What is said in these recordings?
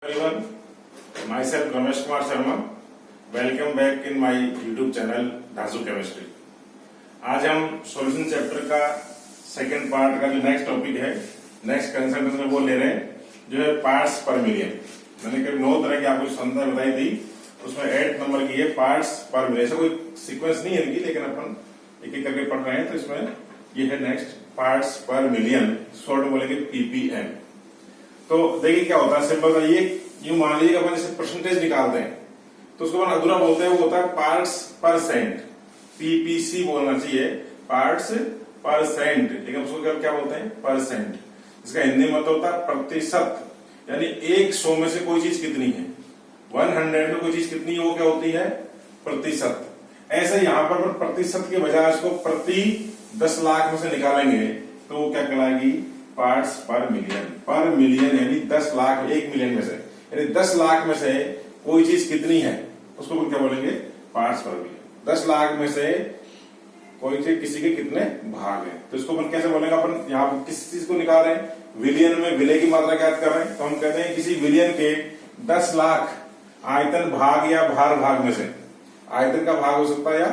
Everyone, myself Ramesh Kumar Sharma. Welcome back in my YouTube channel धासु chemistry. आज हम solution chapter का second part का जो नेक्स्ट टॉपिक है, नेक्स्ट कंसेप्ट में वो ले रहे हैं जो है पार्ट्स पर मिलियन। मैंने कभी 9 तरह की आपको संख्या बताई थी, उसमें 8 नंबर की है पार्ट्स पर मिलियन। ऐसा कोई सीक्वेंस नहीं है इनकी, लेकिन अपन एक एक करके पढ़ रहे हैं। तो इसमें ये है नेक्स्ट पार्ट्स पर मिलियन, शॉर्ट में बोलेंगे पीपीएम। तो देखिए क्या होता है, सिंपल सा ये यूं मान लीजिए अपन जैसे परसेंटेज निकालते हैं तो उसको अपन अधूरा बोलते हैं, वो होता है पार्ट्स परसेंट, पीपीसी बोलना चाहिए, पार्ट्स परसेंट, लेकिन उसको क्या बोलते हैं, परसेंट। इसका हिंदी में मतलब होता है प्रतिशत, यानी 100 में से कोई चीज कितनी है, 100 में कोई चीज कितनी है, वो क्या होती है, प्रतिशत। ऐसे यहाँ पर प्रतिशत के बजाय उसको प्रति 10 लाख में से निकालेंगे तो वो क्या कहलाएगी, पार्ट्स पर मिलियन। पर मिलियन यानी 10 लाख, 1 मिलियन में से, यानी 10 लाख में से कोई चीज कितनी है उसको क्या बोलेंगे, पार्ट्स पर मिलियन। 10 लाख में से कोई चीज किसी के कितने भाग हैं, तो इसको अपन कैसे बोलेंगे, अपन यहाँ किस चीज को निकाल रहे हैं, विलियन में विलय की मात्रा ज्ञात कर रहे हैं। तो हम कहते हैं किसी विलियन के 10 लाख आयतन भाग या भार भाग में से, आयतन का भाग हो सकता है या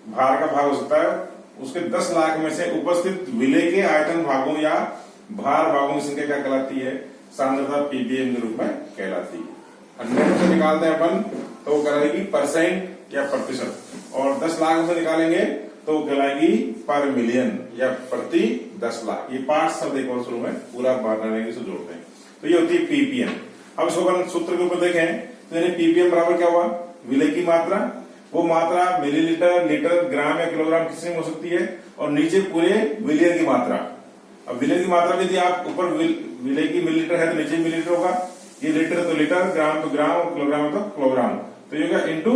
भार का भाग हो सकता है, उसके 10 लाख में से उपस्थित विलय के आयतन भागों या भार भागों की संख्या क्या कहलाती है, सांद्रता पीपीएम के रूप में कहलाती है। 100 से निकालते हैं अपन तो वो कहलाएगी परसेंट या प्रतिशत, और 10 लाख से निकालेंगे तो वो कहलाएगी पर मिलियन या प्रति 10 लाख। ये पार्ट शब्द एक और शुरू में पूरा बनाने से जोड़ते हैं, तो ये होती है पीपीएम। अब इसको अपन सूत्र के ऊपर देखें तो यानी पीपीएम बराबर क्या हुआ, विलय की मात्रा, वो मात्रा मिलीलीटर, लीटर, ग्राम या किलोग्राम किसी में हो सकती है, और नीचे पूरे विलियन की मात्रा। अब विलय की मात्रा यदि आप ऊपर विलय की मिलीलीटर है तो नीचे मिलीलीटर होगा, ये लीटर तो लीटर, ग्राम तो ग्राम, किलोग्राम तो किलोग्राम, तो ये होगा इंटू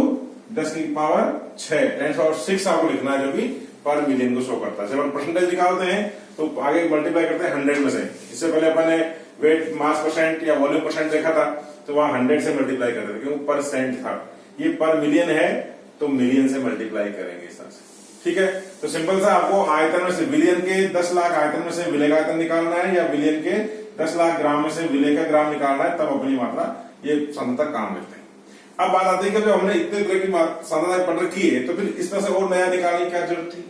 10 की पावर 6 और 6 आपको लिखना है, जो कि पर मिलियन को शो करता है। जब हम परसेंटेज निकालते हैं तो आगे मल्टीप्लाई करते हैं 100 में से। इससे पहले अपन ने वेट मास परसेंट या वॉल्यूम परसेंट देखा था तो वहां 100 से मल्टीप्लाई करते थे क्योंकि परसेंट था। ये पर मिलियन है तो मिलियन से मल्टीप्लाई करेंगे इस तरह से, ठीक है। तो सिंपल सा आपको आयतन में से विलियन के 10 लाख आयतन में से विलय का आयतन निकालना है, या विलियन के 10 लाख ग्राम में से विलय का ग्राम निकालना है, तब अपनी मात्रा ये सांद्रता काम लेते हैं। अब बात आती है कि हमने इतने तरह की सांद्रता पढ़ रखी है तो फिर इस तरह से और नया निकालने की क्या जरूरत थी।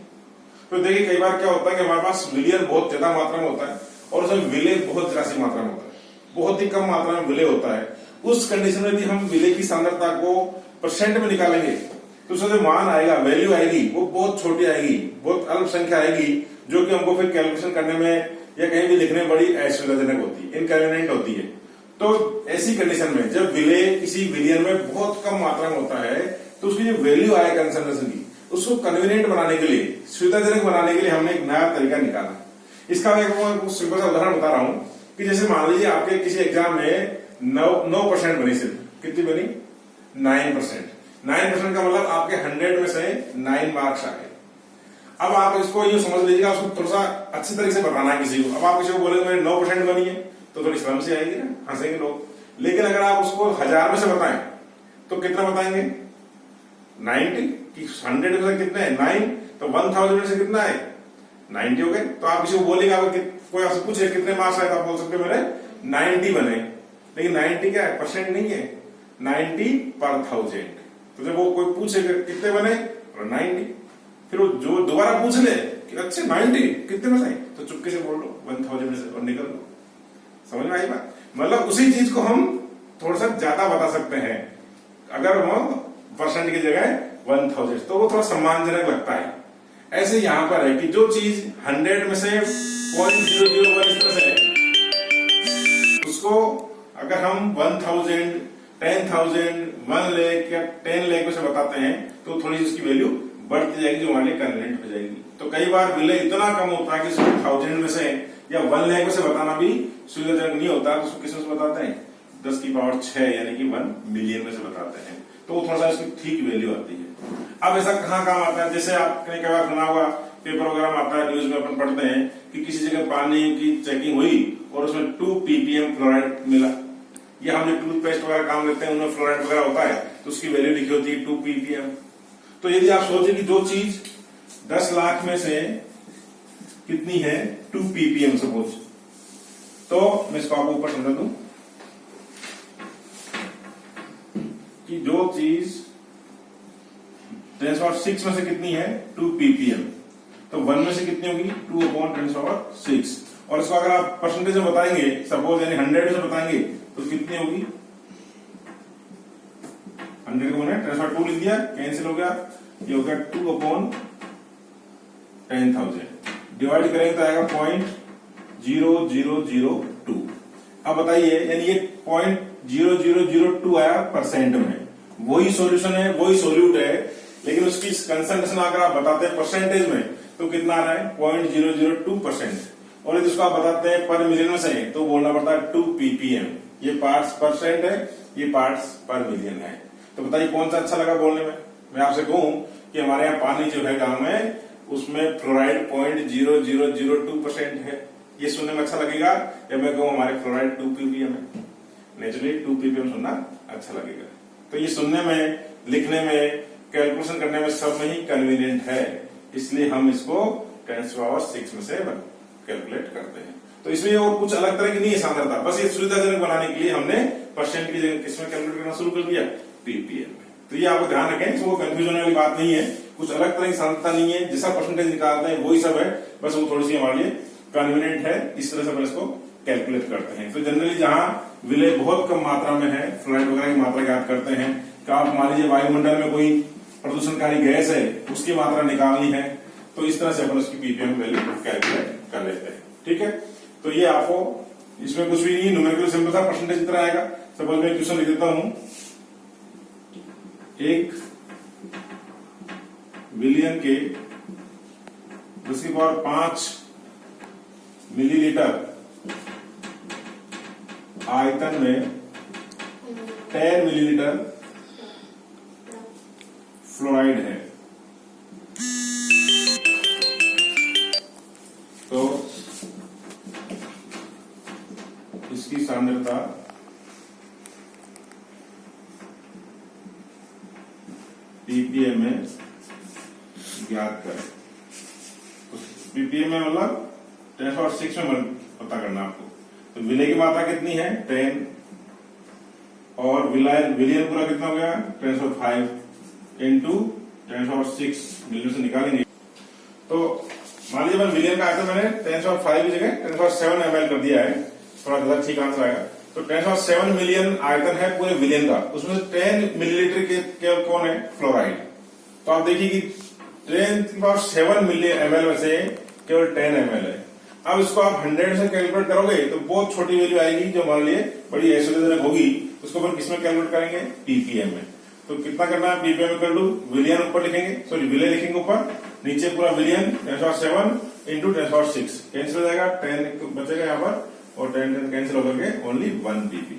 तो देखिए कई बार क्या होता है कि हमारे पास विलियन बहुत ज्यादा मात्रा में होता है और उसमें विलय बहुत राशि मात्रा में होता है, बहुत ही कम मात्रा में विलय होता है। उस कंडीशन में यदि हम विलय की सांद्रता को परसेंट में निकालेंगे तो उसका जो मान आएगा, वैल्यू आएगी, वो बहुत छोटी आएगी, बहुत अल्प संख्या आएगी, जो कि हमको फिर कैलकुलेशन करने में या कहीं भी लिखने में बड़ी असुविधाजनक होती है, इनकन्वीनियंट होती है। तो ऐसी कंडीशन में जब विलय किसी विलियन में बहुत कम मात्रा में होता है तो उसकी जो वैल्यू आए कंसंट्रेशन की, उसको कन्वीनियंट बनाने के लिए, सुविधाजनक बनाने के लिए हमने एक नया तरीका निकाला। इसका मैं सिंपल सा उदाहरण बता रहा हूं कि जैसे मान लीजिए आपके किसी एग्जाम में 9% बनी, सिर्फ कितनी बनी, 9%। 9% का मतलब आपके 100 में से 9 मार्क्स आए। अब आप इसको यूं समझ लीजिएगा, उसको थोड़ा सा अच्छी तरीके से बताना है किसी को। अब आप किसी को बोलेंगे मेरे 9% बनी है तो थोड़ी शर्म से आएगी ना, हंसेंगे लोग। लेकिन अगर आप उसको 1000 में से बताएं तो कितना बताएंगे, 90 कि 100 में से कितने हैं, 9, तो 1000 में से कितना है, 90 हो गए। तो आप किसी को बोलेंगे, कोई आपसे पूछे कितने मार्क्स आए तो आप बोल सकते मेरे 90 बने, लेकिन 90 क्या है, परसेंट नहीं है, 90 पर 1000। तो जब वो कोई पूछे कितने बने, 90, फिर वो जो दोबारा पूछ ले कि अच्छे 90 कितने में से, तो चुपके से बोल लो 1000 में से और निकल लो। समझ में आई बात, मतलब उसी चीज को हम थोड़ा सा ज्यादा बता सकते हैं। अगर हम परसेंट की जगह 1000 तो वो थोड़ा सम्मानजनक लगता है। ऐसे यहां पर है कि जो चीज 100 में से 0.001 इस तरह से है, उसको अगर हम 1000, 10,000, 1 लाख या 10 लाख में से बताते हैं तो थोड़ी सी उसकी वैल्यू बढ़ती जाएगी, जो हमारे लिए कन्वीनियंट हो जाएगी। तो कई बार विलय इतना कम होता है कि 1000 में से या 1 लाख में से बताना भी सुविधाजनक नहीं होता, तो उसको किस में से बताते हैं, 10 की पावर 6 यानी कि 1 मिलियन में से बताते हैं, तो वो थोड़ा सा उसकी ठीक वैल्यू आती है। अब ऐसा कहाँ काम आता है, जैसे आपने कई बार सुना होगा, पेपर वगैरह में आता है, न्यूज में अपन पढ़ते हैं कि किसी जगह पानी की चेकिंग हुई और उसमें 2 ppm फ्लोराइड मिला, या हम जो टूथपेस्ट वगैरह काम लेते हैं उनमें फ्लोराइड वगैरह होता है तो उसकी वैल्यू लिखी होती है 2 ppm। तो यदि आप सोचें कि जो चीज 10 लाख में से कितनी है, 2 ppm सपोज, तो मैं इसको आपको ऊपर समझा दूं। कि जो चीज 10⁻6 में से कितनी है 2 ppm, तो 1 में से कितनी होगी 2/10⁻6। और इसको अगर आप परसेंटेज में बताएंगे, सपोज यानी 100 से बताएंगे तो कितनी होगी 100 को मैंने 10⁻2 लिख दिया, कैंसिल हो गया, ये हो गया 2/10,000। डिवाइड करेंगे तो आएगा 0.0002। अब बताइए यानी ये 0.0002 आया परसेंट में, वही सॉल्यूशन है, वही सोल्यूट है, लेकिन उसकी कंसंट्रेशन अगर आप बताते हैं परसेंटेज में तो कितना आ रहा है 0.002%। और यदि उसको आप बताते हैं पर मिलियन में से तो बोलना पड़ता है 2 ppm। ये पार्ट्स परसेंट है, ये पार्ट्स पर मिलियन है। तो बताइए कौन सा अच्छा लगा बोलने में। मैं आपसे कहूं कि हमारे यहाँ पानी जो है गांव में उसमें फ्लोराइड 0.0002% है, ये सुनने में अच्छा लगेगा, या मैं कहूं हमारे फ्लोराइड 2 ppm है। नेचुरली 2 ppm सुनना अच्छा लगेगा। तो ये सुनने में, लिखने में, कैलकुलेशन करने में सब में ही कन्वीनियंट है, इसलिए हम इसको 10⁻6 में से कैलकुलेट करते हैं। तो इसमें और कुछ अलग तरह की नहीं है सांद्रता, बस ये सुविधाजनक बनाने के लिए हमने परसेंट की जगह किसमें कैलकुलेट करना शुरू कर दिया ppm में। तो ये आपको ध्यान रखें, इसको कंफ्यूजन वाली बात नहीं है, कुछ अलग तरह की सांद्रता नहीं है, जैसा परसेंटेज निकालते हैं वही सब है, बस वो थोड़ी सी हमारे लिए कन्वीनियंट है, इस तरह से अपन इसको कैलकुलेट करते हैं। तो जनरली जहां विलय बहुत कम मात्रा में है, फ्लोराइड वगैरह की मात्रा ज्ञात करते हैं, क्या आप मान लीजिए वायुमंडल में कोई प्रदूषणकारी गैस है, उसकी मात्रा निकालनी है, तो इस तरह से अपन उसकी ppm वैल्यू कैलकुलेट कर लेते हैं। ठीक है, तो ये आपको इसमें कुछ भी नहीं, न्यूमेरिकल सिंपल था, परसेंटेज की तरह आएगा। सपोज मैं क्वेश्चन लिख देता हूं, 1 बिलियन के 10⁵ मिलीलीटर आयतन में 10 मिलीलीटर फ्लोराइड है, तो इसकी सांद्रता ppm में ज्ञात करें। तो ppm में मतलब 10⁻6 में पता करना आपको। तो विलय की मात्रा कितनी है 10, और विलियन पूरा कितना हो गया 10⁻5 इंटू 10⁻6 मिलीमीटर से निकालेंगे। तो मान लीजिए विलियन का आयतन मैंने 10⁻5 की जगह 10⁻7 ml कर दिया है, थोड़ा ज्यादा ठीक आंसर आएगा। तो 10⁻7 मिलियन आयतन है पूरे विलियन का, उसमें से 10 मिलीलीटर के कौन है फ्लोराइड। तो आप देखिए कि 10⁻7 मिलियन ml में से केवल 10 ml है। अब इसको आप 100 से कैलकुलेट करोगे तो बहुत छोटी वैल्यू आएगी, जो हमारे लिए बड़ी ऐश्वर्यजनक होगी। उसको अपन किसमें कैलकुलेट करेंगे ppm में। तो कितना करना है ppm में कर लू, विलियन ऊपर लिखेंगे, सॉरी विलय लिखेंगे ऊपर, नीचे पूरा विलियन 10⁻7 इंटू 10⁻6 कैंसिल हो जाएगा, 10 बचेगा यहाँ पर, और 10 कैंसिल होकर के ओनली 1 pp।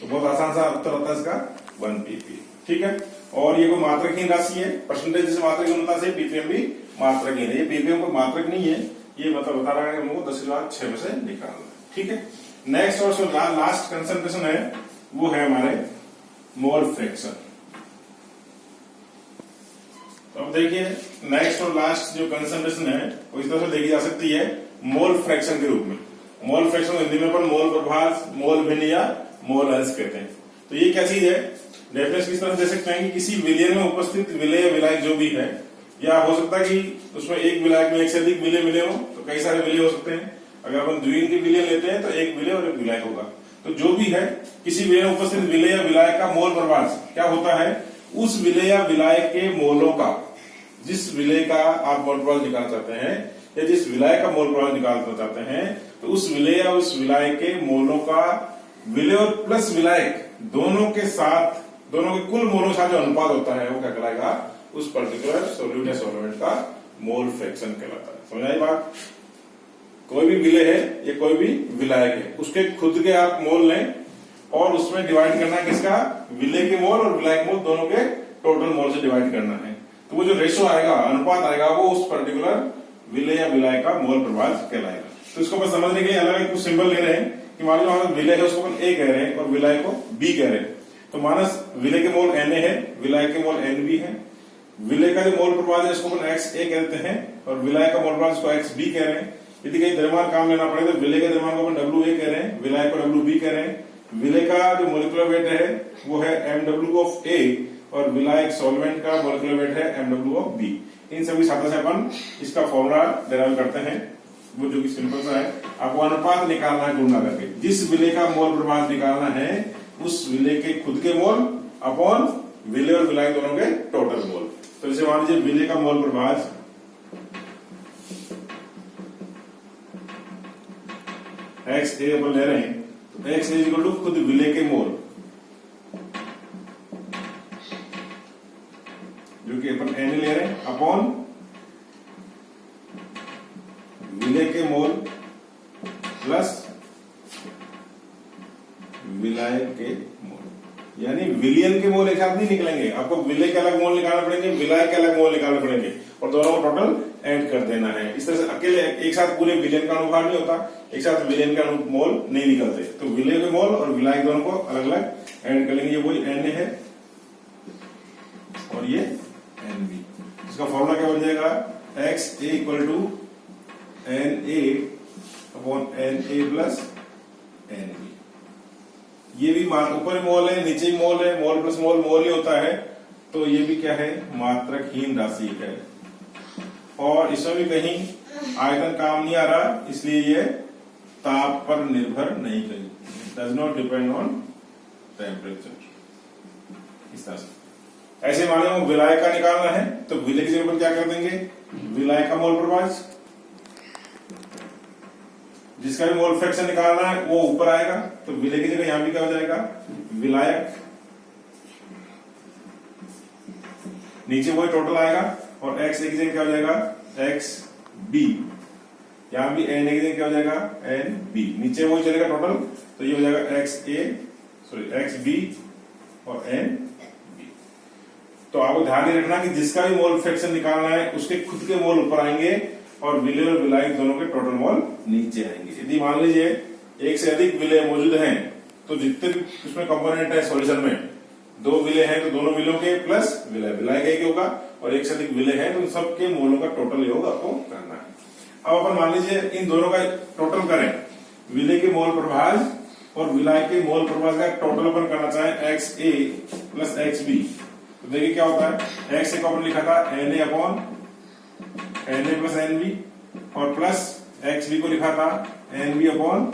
तो बहुत आसान सा उत्तर होता है इसका 1 pp। ठीक है, और ये कोई मात्रकहीन राशि है, परसेंटेज से मात्रक होता से ppm भी मात्रकहीन है। ये ppm को मात्रक नहीं है, ये मतलब बता रहा है कि हमको 10⁻6 में से निकालना। ठीक है, नेक्स्ट और लास्ट कंसंट्रेशन है वो है हमारे मोल फ्रैक्शन। तो अब देखिए नेक्स्ट और लास्ट जो कंसंट्रेशन है वो इस तरह से देखी जा सकती है मोल फ्रैक्शन के रूप में। मोल फ्रैक्शन हिंदी में अपन मोल प्रभास, मोल भिन्न या मोल अंश कहते हैं। तो ये क्या चीज है, डेफिनेशन इस तरह दे सकते हैं कि किसी विलयन में उपस्थित विलय या विलायक जो भी है, या हो सकता है कि उसमें एक विलायक में एक से अधिक विलय मिले हो, तो कई सारे विलय हो सकते हैं। अगर अपन द्विहीन के विलय लेते हैं तो एक विलय और एक विलायक होगा। तो जो भी है किसी विलय में उपस्थित विलय या विलायक का मोल प्रभास क्या होता है, उस विलय या विलायक के मोलों का, जिस विलय का आप मोल प्रभास निकालना चाहते हैं या जिस विलायक का मोल प्रभास निकालना चाहते हैं, तो उस विलय या उस विलायक के मोलों का विलय और प्लस विलायक दोनों के साथ, दोनों के कुल मोलों के साथ जो अनुपात होता है वो क्या कहलाएगा, उस पर्टिकुलर सोल्यूट या सॉल्वेंट का मोल फ्रैक्शन कहलाता है। समझ आई बात। कोई भी विलय है या कोई भी विलायक है, उसके खुद के आप मोल लें और उसमें डिवाइड करना है किसका, विलय के मोल और विलायक मोल दोनों के टोटल मोल से डिवाइड करना है। तो वो जो रेशो आएगा, अनुपात आएगा, वो उस पर्टिकुलर विलय या विलायक का मोल प्रभास कहलाएगा। तो इसको बस समझने के लिए अलग अलग कुछ सिंबल ले रहे हैं कि मान लो हमारा विलय है उसको अपन ए कह रहे हैं और विलायक को बी कह रहे हैं। तो मानस विलय के मोल Na है, विलायक के मोल Nb है। विलय का जो मोल प्रभास है इसको अपन XA कहते हैं और विलायक का मोल प्रभास इसको XB कह रहे हैं। यदि कहीं द्रव्यमान काम लेना पड़े तो विलय के द्रव्यमान को अपन WA कह रहे हैं, विलायक को WB कह रहे हैं। विले का जो मोलिकुलर वेट है वो है MW ऑफ A और विलायक सॉल्वेंट का मोलिकुलर वेट है MW ऑफ B। इन सभी साधन से अपन इसका फॉर्मूला डेराइव करते हैं, वो जो कि सिंपल सा है। आपको अनुपात निकालना है गुणा करके। जिस विले का मोल प्रभाज निकालना है उस विले के खुद के मोल अपॉन विले और विलायक दोनों के टोटल मोल। तो जैसे मान लीजिए विले का मोल प्रभाज XA अपन ले रहे हैं, तो XA इक्वल टू खुद विले के मोल जो कि अपन Na ले रहे हैं अपॉन विले के मोल प्लस विलायक के मोल। यानी विलियन के मोल एक साथ नहीं निकलेंगे, आपको विले के अलग मोल निकालने पड़ेंगे, विलायक के अलग मोल निकालने पड़ेंगे और दोनों को टोटल ऐड कर देना है। इस तरह से अकेले एक साथ पूरे विलियन का अनुभाग नहीं होता, एक साथ विलियन का मोल नहीं निकलते। तो विले के मोल और विलायक दोनों को अलग अलग ऐड कर लेंगे। ये वही Na है और ये Nb। इसका फॉर्मूला क्या बन जाएगा? XA equal to Na upon Na plus Nb। ये भी ऊपर मोल है, नीचे मोल है, मोल प्लस मोल मोल ही होता है। तो ये भी क्या है? मात्रकहीन राशि है और इसमें भी कहीं आयतन काम नहीं आ रहा, इसलिए ये ताप पर निर्भर नहीं करेगी, does not depend on temperature. इस तरह से ऐसे मान लो विलायक का निकालना है तो विले की जगह पर क्या कर देंगे? विलायक का मोल प्रभाज, जिसका भी मोल फ्रैक्शन निकालना है वो ऊपर आएगा, तो विले की जगह यहां भी क्या हो जाएगा? विलायक, नीचे वही टोटल आएगा और x की जगह क्या हो जाएगा? XB। यहां भी Na की जगह क्या हो जाएगा? NB। नीचे वही चलेगा टोटल, तो ये हो जाएगा XB और NB। तो आपको ध्यान ही रखना कि जिसका भी मोल फ्रैक्शन निकालना है उसके खुद के मोल ऊपर आएंगे और विले और विलायक दोनों के टोटल मोल नीचे आएंगे। यदि मान लीजिए एक से अधिक विले मौजूद हैं तो जितने भी उसमें कंपोनेंट है सॉल्यूशन में, दो विले हैं तो दोनों विलों के प्लस विलायक एक होगा और एक से अधिक विले हैं तो सबके मोलों का टोटल योग आपको करना है। अब अपन मान लीजिए इन दोनों का टोटल करें, विले के मोल प्रभाज और विलायक के मोल प्रभाज का टोटल अपन करना चाहे XA प्लस XB, तो देखिए क्या होता है? XA को अपन लिखा था Na upon Na plus NB और प्लस XB को लिखा था NB upon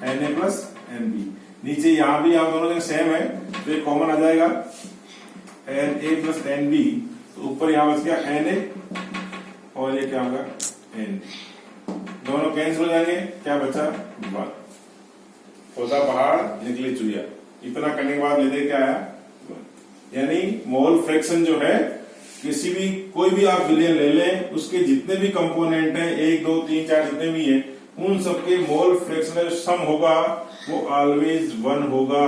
Na plus NB। नीचे यहां भी आप दोनों जगह सेम है तो ये कॉमन आ जाएगा Na प्लस NB, तो ऊपर यहां बच गया Na और ये क्या होगा? NB। दोनों कैंसिल हो जाएंगे, क्या बचा? 1। होता पहाड़ निकली चुहिया, इतना करने के बाद लेते क्या आया? 1। यानी मोल फ्रैक्शन जो है किसी भी कोई भी आप विलयन ले लें, उसके जितने भी कंपोनेंट हैं 1 2 3 4 जितने भी हैं, उन सबके मोल फ्रैक्शन जो सम होगा वो ऑलवेज 1 होगा।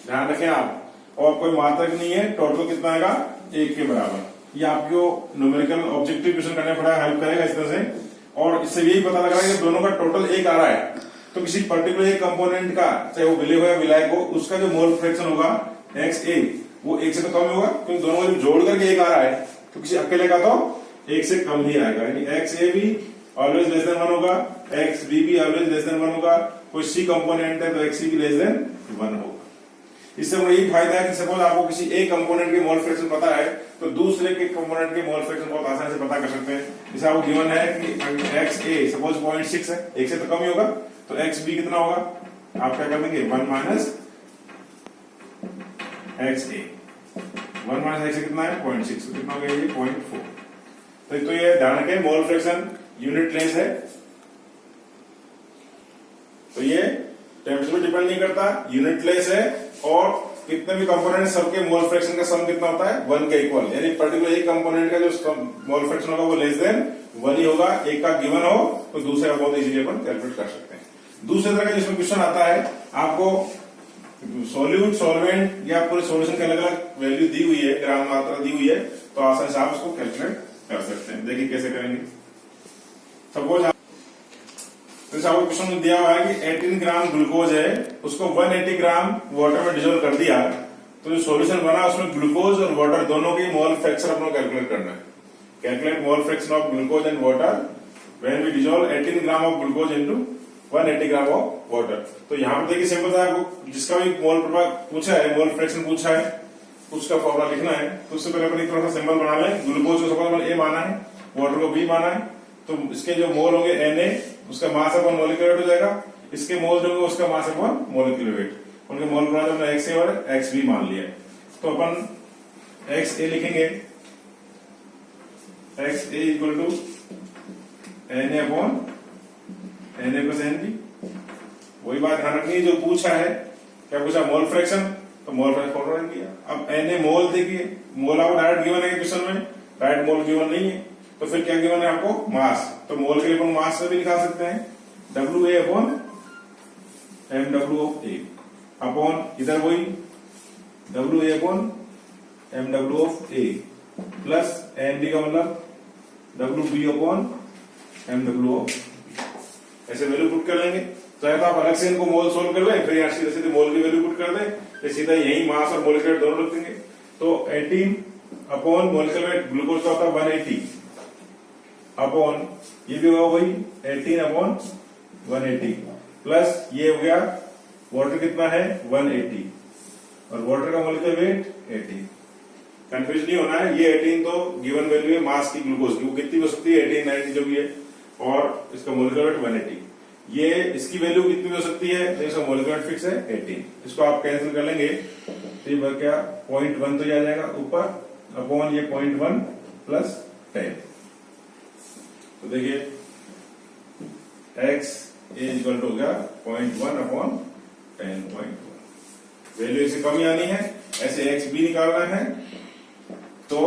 ध्यान रखें आप। और कोई मात्रक नहीं है, टोटल कितना आएगा? 1 के बराबर। ये आपको न्यूमेरिकल ऑब्जेक्टिव क्वेश्चन करने पड़ा हेल्प करेगा इस तरह से। और इससे यही पता लग रहा है कि दोनों का टोटल 1 आ रहा है, तो किसी पर्टिकुलर एक कंपोनेंट का, चाहे वो विले हो या विलायक हो, उसका जो मोल फ्रैक्शन होगा XA वो 1 से तो कम होगा, क्योंकि दोनों का जोड़ करके 1 आ रहा है, तो किसी अकेले का तो 1 से कम ही आएगा। यानी XA भी ऑलवेज लेस देन 1 होगा, XB भी ऑलवेज लेस देन 1 होगा, कोई C कंपोनेंट है तो XC भी लेस देन 1 होगा। इससे यही फायदा है कि सपोज आपको किसी एक कंपोनेंट के मोल फ्रैक्शन पता है तो दूसरे के कंपोनेंट के मोल फ्रैक्शन बहुत आसानी से पता कर सकते हैं। जैसे आपको गिवन है कि XA सपोज 0.6 है, 1 से तो कम ही होगा, तो XB कितना होगा? आप क्या कर देंगे? 1 माइनस XA। 1 माइनस XA कितना है? 0.6, तो कितना हो गया? ये 0.4। तो ये ध्यान रखें, मोल फ्रैक्शन यूनिट लेस है, तो ये टेम्परेचर पे डिपेंड नहीं करता, यूनिट लेस है और कितने भी कंपोनेंट सबके मोल फ्रैक्शन का सम कितना होता है? 1 के इक्वल। यानी पर्टिकुलर एक कंपोनेंट का जो मोल फ्रैक्शन होगा वो लेस देन 1 ही होगा। एक का गिवन हो तो दूसरे का बहुत इजीली अपन कैलकुलेट कर सकते हैं। दूसरे तरह का जिसमें क्वेश्चन आता है, आपको सॉल्यूट सॉल्वेंट या पूरे सॉल्यूशन के अलग अलग वैल्यू दी हुई है, ग्राम मात्रा दी हुई है, तो आसानी से आप उसको कैलकुलेट कर सकते हैं। देखिए कैसे करेंगे। सपोज तो आपको क्वेश्चन दिया हुआ है कि 18 ग्राम ग्लूकोज है, उसको 180 ग्राम वाटर में डिजोल्व कर दिया, तो जो सॉल्यूशन बना उसमें ग्लूकोज और वाटर दोनों की मोल फ्रैक्शन अपना कैलकुलेट करना है। Calculate mole fraction of glucose and water when we dissolve 18 gram of glucose into 180 gram of water. तो यहाँ पर देखिए सिंपल था, आपको जिसका भी मोल प्रभाग पूछा है, मोल फ्रैक्शन पूछा है, उसका फॉर्मूला लिखना है। तो उससे पहले अपन थोड़ा सा सिंबल बना लें। ग्लूकोज को सबसे ए माना है, वाटर को बी माना है, तो इसके जो मोल होंगे Na, उसका मास अपॉन मोलिकुलर वेट हो जाएगा। इसके मोल जो होंगे उसका मास अपॉन मोलिकुलर वेट। उनके मोल प्रभाग हमने XA और XB मान लिया। तो अपन XA लिखेंगे, XA equal to Na upon Na plus Nb। वही बात ध्यान रखनी है जो पूछा है, क्या पूछा, मोल फ्रैक्शन, तो मोल फ्रैक्शन फॉर्मूला किया। अब Na मोल देखिए, मोल आपको डायरेक्ट गिवन है क्वेश्चन में, डायरेक्ट मोल गिवन नहीं है, तो फिर क्या गिवन है आपको, मास। तो मोल के लिए अपन मास से भी निकाल सकते हैं, WA upon MW of A upon इधर वही WA upon MW of A plus NB का मतलब WB upon MW of B। ऐसे वैल्यू पुट कर लेंगे। चाहे तो आप अलग से इनको मोल सोल्व कर लें, फिर यहाँ सीधे सीधे मोल की वैल्यू पुट कर दें, तो सीधा यही मास और मोलिकुलर दोनों रख देंगे। तो 18 अपॉन मोलिकुलर वेट ग्लूकोज का होता है 180 अपॉन ये भी होगा वही 18 अपॉन 180 प्लस ये हो गया वाटर कितना है 180 और वाटर का मोलिकुलर वेट 18। कंफ्यूज नहीं होना है, ये 18 तो गिवन वैल्यू है मास की ग्लूकोज की, वो कितनी हो सकती है 18, 90 जो भी है, और इसका मोलिकुलर वेट 180। ये इसकी वैल्यू कितनी हो सकती है, तो इसका मोलिकुलर वेट फिक्स है 18। इसको आप कैंसिल कर लेंगे तो ये क्या 0.1 तो आ जाएगा ऊपर अपॉन ये 0.1 प्लस 10। तो देखिए x इक्वल टू हो गया 0.1 अपॉन 10.1। वैल्यू इसे कम ही आनी है, ऐसे XB निकालना है। तो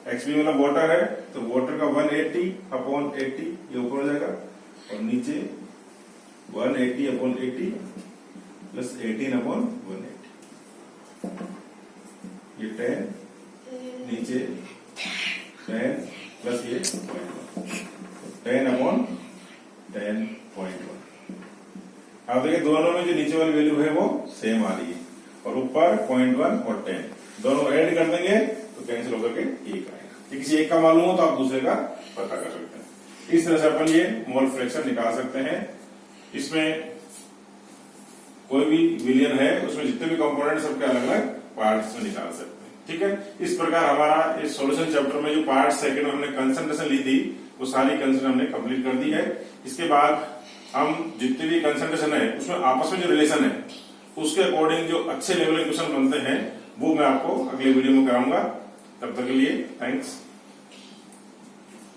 XB मतलब वाटर है, तो वाटर का 180 अपॉन 80 ये ऊपर हो जाएगा और नीचे 180 अपॉन 80 प्लस 18 अपॉन 180, ये 10 नीचे 10 प्लस ये 10 अपॉन 10.1। अब देखिए दोनों में जो नीचे वाली वैल्यू है वो सेम आ रही है और ऊपर 0.1 और 10 दोनों ऐड कर देंगे तो कैंसिल होकर के एक आएगा। किसी एक का मालूम हो तो आप दूसरे का पता कर सकते हैं। इस तरह से अपन ये मोल फ्रैक्शन निकाल सकते हैं। इसमें कोई भी विलियन है उसमें जितने भी कंपोनेंट सबके अलग अलग पार्ट्स में निकाल सकते हैं। ठीक है, इस प्रकार हमारा इस सॉल्यूशन चैप्टर में जो पार्ट सेकंड में हमने कंसंट्रेशन ली थी वो सारी कंसंट्रेशन हमने कंप्लीट कर दी है। इसके बाद हम जितने भी कंसंट्रेशन है उसमें आपस में जो रिलेशन है उसके अकॉर्डिंग जो अच्छे लेवल के क्वेश्चन बनते हैं वो मैं आपको अगले वीडियो में कराऊंगा। तब तक के लिए थैंक्स।